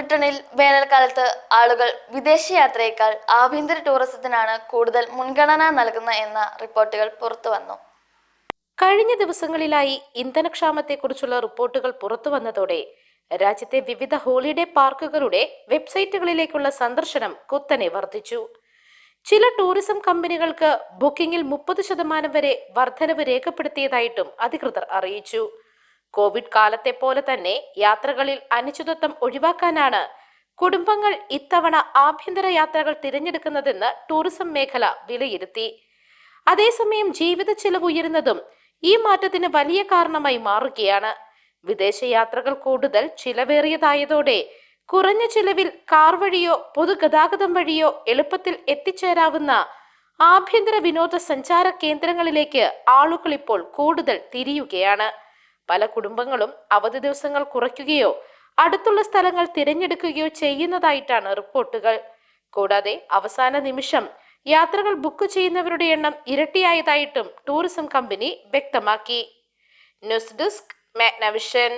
ബ്രിട്ടനിൽ വേനൽക്കാലത്ത് ആളുകൾ വിദേശയാത്രയേക്കാൾ ആഭ്യന്തര ടൂറിസത്തിനാണ് കൂടുതൽ മുൻഗണന നൽകുന്നത് എന്ന റിപ്പോർട്ടുകൾ പുറത്തുവന്നു. കഴിഞ്ഞ ദിവസങ്ങളിലായി ഇന്ധനക്ഷാമത്തെക്കുറിച്ചുള്ള റിപ്പോർട്ടുകൾ പുറത്തുവന്നതോടെ രാജ്യത്തെ വിവിധ ഹോളിഡേ പാർക്കുകളുടെ വെബ്സൈറ്റുകളിലേക്കുള്ള സന്ദർശനം കുത്തനെ വർദ്ധിച്ചു. ചില ടൂറിസം കമ്പനികൾക്ക് ബുക്കിംഗിൽ 30% വരെ വർധനവ് രേഖപ്പെടുത്തിയതായിട്ടും അധികൃതർ അറിയിച്ചു. കോവിഡ് കാലത്തെ പോലെ തന്നെ യാത്രകളിൽ അനിശ്ചിതത്വം ഒഴിവാക്കാനാണ് കുടുംബങ്ങൾ ഇത്തവണ ആഭ്യന്തര യാത്രകൾ തിരഞ്ഞെടുക്കുന്നതെന്ന് ടൂറിസം മേഖല വിലയിരുത്തി. അതേസമയം ജീവിത ചെലവ് ഉയരുന്നതും ഈ മാറ്റത്തിന് വലിയ കാരണമായി മാറുകയാണ്. വിദേശയാത്രകൾ കൂടുതൽ ചിലവേറിയതായതോടെ കുറഞ്ഞ ചിലവിൽ കാർ വഴിയോ പൊതുഗതാഗതം വഴിയോ എളുപ്പത്തിൽ എത്തിച്ചേരാവുന്ന ആഭ്യന്തര വിനോദസഞ്ചാര കേന്ദ്രങ്ങളിലേക്ക് ആളുകൾ ഇപ്പോൾ കൂടുതൽ തിരിയുകയാണ്. പല കുടുംബങ്ങളും അവധി ദിവസങ്ങൾ കുറയ്ക്കുകയോ അടുത്തുള്ള സ്ഥലങ്ങൾ തിരഞ്ഞെടുക്കുകയോ ചെയ്യുന്നതായിട്ടാണ് റിപ്പോർട്ടുകൾ. കൂടാതെ അവസാന നിമിഷം യാത്രകൾ ബുക്ക് ചെയ്യുന്നവരുടെ എണ്ണം ഇരട്ടിയായതായിട്ടും ടൂറിസം കമ്പനി വ്യക്തമാക്കി. News desk Magnavision.